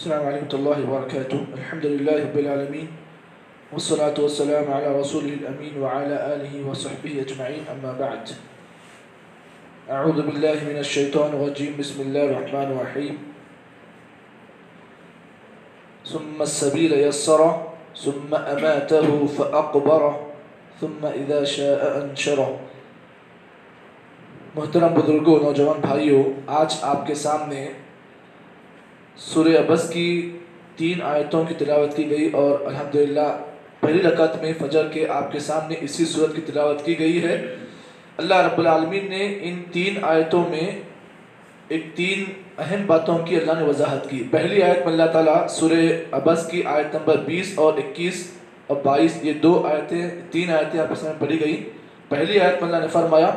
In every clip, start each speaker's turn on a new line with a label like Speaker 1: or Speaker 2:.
Speaker 1: السلام عليكم ورحمة الله وبركاته. الحمد لله رب العالمين والصلاة والسلام على رسوله الأمين وعلى آله وصحبه أجمعين. أما بعد، أعوذ بالله من الشيطان الرجيم. بسم الله الرحمن الرحيم. ثم السبيل يسره ثم أماته فأقبره ثم إذا شاء أنشره. محترم بزرگوں، نوجوان بھائیوں، آج آپ کے سامنے سورہ عبس کی 3 آیتوں کی تلاوت کی گئی اور الحمدللہ پہلی رکعت میں فجر کے آپ کے سامنے اسی سورت کی تلاوت کی گئی ہے۔ اللہ رب العالمین نے ان 3 آیتوں میں 3 اہم باتوں کی اللہ نے وضاحت کی۔ پہلی آیت میں اللہ تعالیٰ سورہ عبس کی آیت نمبر 20 اور 21 اور 22، یہ 3 آیتیں آپ کے سامنے پڑھی گئی۔ پہلی آیت میں اللہ نے فرمایا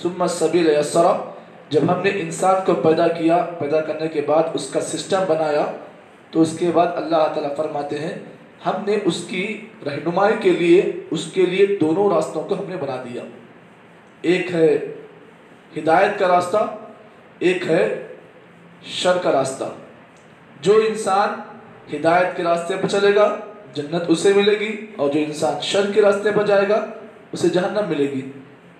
Speaker 1: ثم السبیل یسرہ، جب ہم نے انسان کو پیدا کیا، پیدا کرنے کے بعد اس کا سسٹم بنایا، تو اس کے بعد اللہ تعالیٰ فرماتے ہیں ہم نے اس کی رہنمائی کے لیے اس کے لیے دونوں راستوں کو ہم نے بنا دیا۔ ایک ہے ہدایت کا راستہ، ایک ہے شر کا راستہ۔ جو انسان ہدایت کے راستے پر چلے گا جنت اسے ملے گی، اور جو انسان شر کے راستے پر جائے گا اسے جہنم ملے گی۔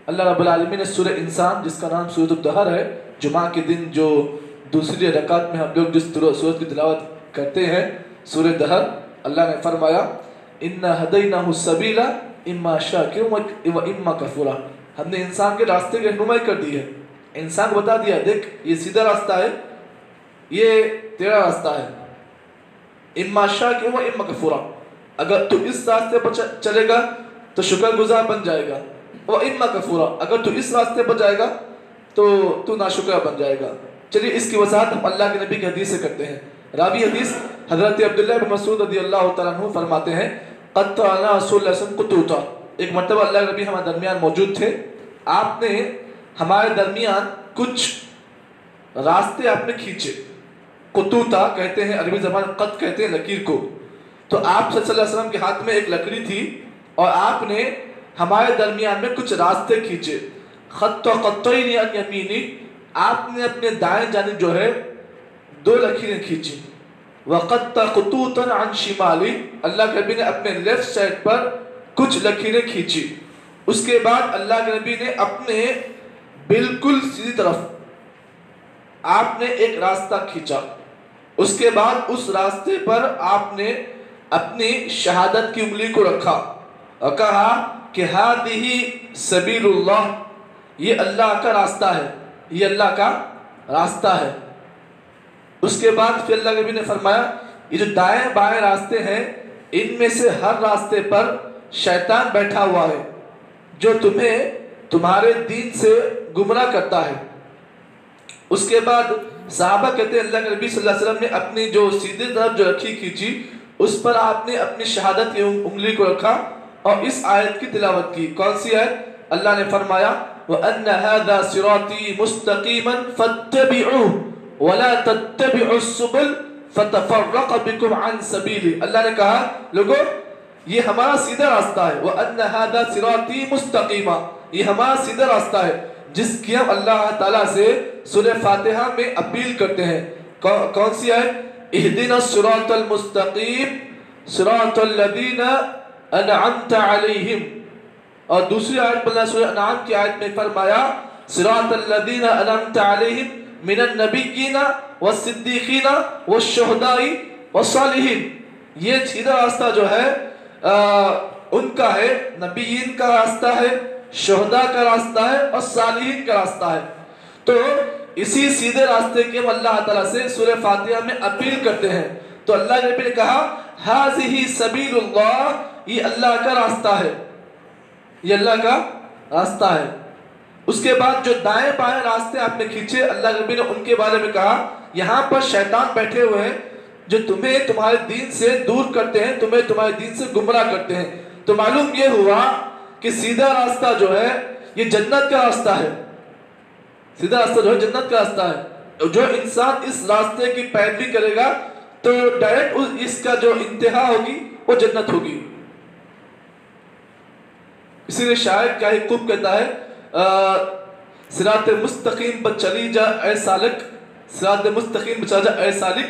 Speaker 1: اللہ رب العالمین نے سورہ انسان، جس کا نام سورۃ الدہر ہے، جمعہ کے دن جو دوسری رکعت میں ہم لوگ جس سورت کی تلاوت کرتے ہیں، سورہ دہر، اللہ نے فرمایا اِنَّا هَدَيْنَاهُ السَّبِيلَ اِمَّا شَاكِرٌ وَإِمَّا كَفُورًا۔ ہم نے انسان کے راستے کی رہنمائی کر دی ہے، انسان کو بتا دیا دیکھ یہ سیدھا راستہ ہے، یہ تیرا راستہ ہے، اِمَّا شَاكِرٌ وَإِمَّا كَفُورًا۔ اگر تو اس راستے پر چلے گا تو شکر گزار بن جائے گا، وَإِمَّا كَفُورًا، اگر تو اس راستے پر جائے گا تو ناشکرہ بن جائے گا۔ چلیے اس کی وضاحت ہم اللہ کے نبی کی حدیث سے کرتے ہیں۔ راوی حدیث حضرت عبداللہ بن مسعود رضی اللہ تعالیٰ عنہ فرماتے ہیں قَطَّعَنَا رسول اللہ صلی اللہ علیہ وسلم قُطُوطًا۔ ایک مرتبہ اللہ کے نبی ہمارے درمیان موجود تھے، آپ نے ہمارے درمیان کچھ راستے آپ نے کھینچے۔ قطوطہ کہتے ہیں عربی زبان، قط کہتے ہیں لکیر کو۔ تو آپ صلی اللہ علیہ وسلم کے ہاتھ میں ایک لکڑی تھی اور آپ نے ہمارے درمیان میں کچھ راستے کھینچے۔ خط قطعین عن یمینی، آپ نے اپنے دائیں جانب جو ہے 2 لکیریں کھینچی۔ وقط خطوطا عن شمالی، اللہ کے نبی نے اپنے لیفٹ سائڈ پر کچھ لکیریں کھینچی۔ اس کے بعد اللہ کے نبی نے اپنے بالکل سیدھی طرف آپ نے ایک راستہ کھینچا۔ اس کے بعد اس راستے پر آپ نے اپنی شہادت کی انگلی کو رکھا اور کہا کہ ہذہ سبیل اللہ، یہ اللہ کا راستہ ہے، یہ اللہ کا راستہ ہے۔ اس کے بعد پھر اللہ کے نبی نے فرمایا یہ جو دائیں بائیں راستے ہیں ان میں سے ہر راستے پر شیطان بیٹھا ہوا ہے جو تمہیں تمہارے دین سے گمراہ کرتا ہے۔ اس کے بعد صحابہ کہتے ہیں اللہ کے نبی صلی اللہ علیہ وسلم نے اپنی جو سیدھی طرف جو رکھی کھینچی، اس پر آپ نے اپنی شہادت کی انگلی کو رکھا اور اس آیت کی تلاوت کی۔ کون سی آیت؟ اللہ نے فرمایا وَأَنَّ هَذَا صِرَاطِي مُسْتَقِيمًا فَاتَّبِعُوهُ وَلَا تَتَّبِعُوا السُّبُلَ فَتَفَرَّقَ بِكُمْ عَنْ سَبِيلِهِ۔ اللہ نے کہا لوگو یہ ہمارا سیدھا راستہ ہے، وَأَنَّ هَذَا صِرَاطِي مُسْتَقِيمًا، یہ ہمارا سیدھا راستہ ہے، جس کی ہم اللہ تعالیٰ سے سورہ فاتحہ میں اپیل کرتے ہیں۔ کون سی ہے؟ اهْدِنَا الصِّرَاطَ الْمُسْتَقِيمَ صِرَاطَ الَّذِينَ أَنْعَمْتَ عَلَيْهِمْ، اور دوسری آیت پر اللہ سورہ انعام کی آیت میں فرمایا صِرَاطَ الَّذِينَ أَنْعَمْتَ عَلَيْهِمْ مِنَ النَّبِيِّينَ وَالصِّدِّيقِينَ وَالشُّهَدَاءِ وَالصَّالِحِينَ۔ یہ سیدھا راستہ جو ہے ان کا ہے، نبیین کا راستہ ہے، شہداء کا راستہ ہے اور صالحین کا راستہ ہے۔ تو اسی سیدھے راستے کے ہم اللہ تعالیٰ سے سورہ فاتحہ میں اپیل کرتے ہیں۔ تو اللہ نے بھی کہا ہذہ سبیل اللہ، یہ اللہ کا راستہ ہے، یہ اللہ کا راستہ ہے۔ اس کے بعد جو دائیں بائیں راستے آپ نے کھینچے، اللہ نبی نے ان کے بارے میں کہا یہاں پر شیطان بیٹھے ہوئے ہیں جو تمہیں تمہارے دین سے دور کرتے ہیں، تمہیں تمہارے دین سے گمراہ کرتے ہیں۔ تو معلوم یہ ہوا کہ سیدھا راستہ جو ہے یہ جنت کا راستہ ہے، سیدھا راستہ جو ہے جنت کا راستہ ہے۔ جو انسان اس راستے کی پیروی کرے گا تو ڈائریکٹ اس کا جو انتہا ہوگی وہ جنت ہوگی۔ اسی لیے شاعر کیا ہی خوب کہتا ہے صراط مستقیم پر چلی جا اے سالک، صراط مستقیم پر چلا جا اے سالک،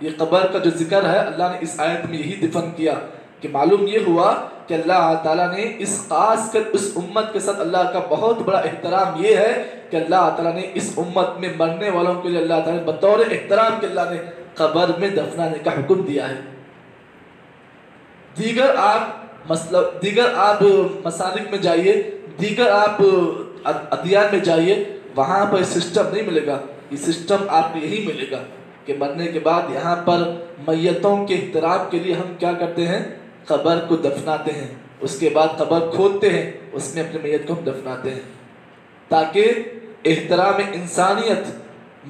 Speaker 1: یہ قبر کا جو ذکر ہے اللہ نے اس آیت میں یہی دفن کیا کہ معلوم یہ ہوا کہ اللہ تعالیٰ نے اس خاص کر اس امت کے ساتھ اللہ کا بہت بڑا احترام یہ ہے کہ اللہ تعالیٰ نے اس امت میں مرنے والوں کے لیے اللہ تعالیٰ نے بطور احترام کہ اللہ نے قبر میں دفنانے کا حکم دیا ہے۔ دیگر آپ مسالک میں جائیے، دیگر آپ ادیان میں جائیے، وہاں پر سسٹم نہیں ملے گا۔ یہ سسٹم آپ کو یہی ملے گا کہ مرنے کے بعد یہاں پر میتوں کے احترام کے لیے ہم کیا کرتے ہیں، قبر کو دفناتے ہیں، اس کے بعد قبر کھودتے ہیں، اس میں اپنے میت کو ہم دفناتے ہیں تاکہ احترام انسانیت،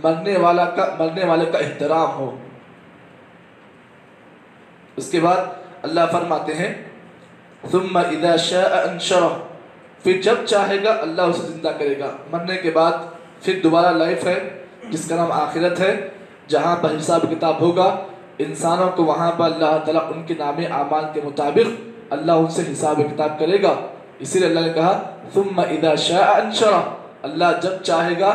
Speaker 1: مرنے والے کا احترام ہو۔ اس کے بعد اللہ فرماتے ہیں ثم اذا شاء انشرہ، پھر جب چاہے گا اللہ اسے زندہ کرے گا۔ مرنے کے بعد پھر دوبارہ لائف ہے جس کا نام آخرت ہے، جہاں پر حساب کتاب ہوگا۔ انسانوں کو وہاں پر اللہ تعالیٰ ان کے نام اعمال کے مطابق اللہ ان سے حساب کتاب کرے گا۔ اسی لیے اللہ نے کہا ثم اذا شاء انشرہ، اللہ جب چاہے گا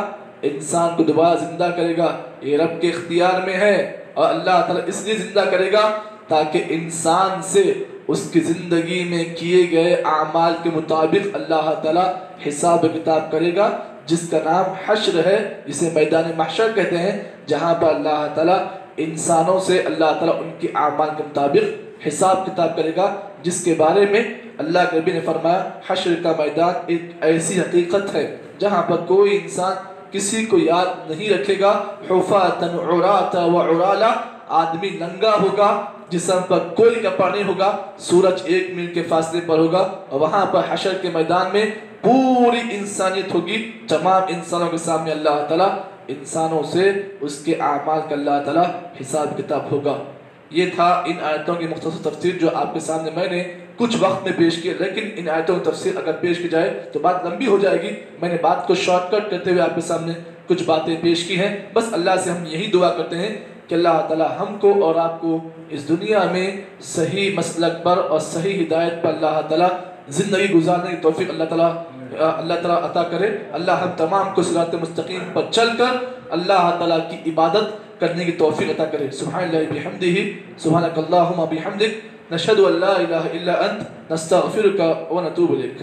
Speaker 1: انسان کو دوبارہ زندہ کرے گا۔ یہ رب کے اختیار میں ہے، اور اللہ تعالیٰ اس لیے زندہ کرے گا تاکہ انسان سے اس کی زندگی میں کیے گئے اعمال کے مطابق اللہ تعالیٰ حساب کتاب کرے گا، جس کا نام حشر ہے، جسے میدان محشر کہتے ہیں، جہاں پر اللہ تعالیٰ انسانوں سے اللہ تعالیٰ ان کے اعمال کے مطابق حساب کتاب کرے گا، جس کے بارے میں اللہ کے نبی نے فرمایا حشر کا میدان ایک ایسی حقیقت ہے جہاں پر کوئی انسان کسی کو یاد نہیں رکھے گا، حفاۃ عراۃ وعرالا، آدمی ننگا ہوگا، جسم پر کوئی کپڑا نہیں ہوگا، سورج 1 میل کے فاصلے پر ہوگا، اور وہاں پر حشر کے میدان میں پوری انسانیت ہوگی، تمام انسانوں کے سامنے اللہ تعالیٰ انسانوں سے اس کے اعمال کا اللہ تعالیٰ حساب کتاب ہوگا۔ یہ تھا ان آیتوں کی مختصر تفسیر جو آپ کے سامنے میں نے کچھ وقت میں پیش کی، لیکن ان آیتوں کی تفسیر اگر پیش کی جائے تو بات لمبی ہو جائے گی۔ میں نے بات کو شارٹ کٹ کرتے ہوئے آپ کے سامنے کچھ باتیں پیش کی ہیں۔ بس اللہ سے ہم یہی دعا کرتے ہیں کہ اللہ تعالیٰ ہم کو اور آپ کو اس دنیا میں صحیح مسلک پر اور صحیح ہدایت پر اللہ تعالیٰ زندگی گزارنے کی توفیق اللہ تعالیٰ عطا کرے۔ اللہ ہم تمام کو صراط مستقیم پر چل کر اللہ تعالیٰ کی عبادت کرنے کی توفیق عطا کرے۔ سبحان اللہ بحمدہ، سبحانک اللہم بحمدک، نشہد ان لا الہ الا انت، نستغفرک ونتوب الیک۔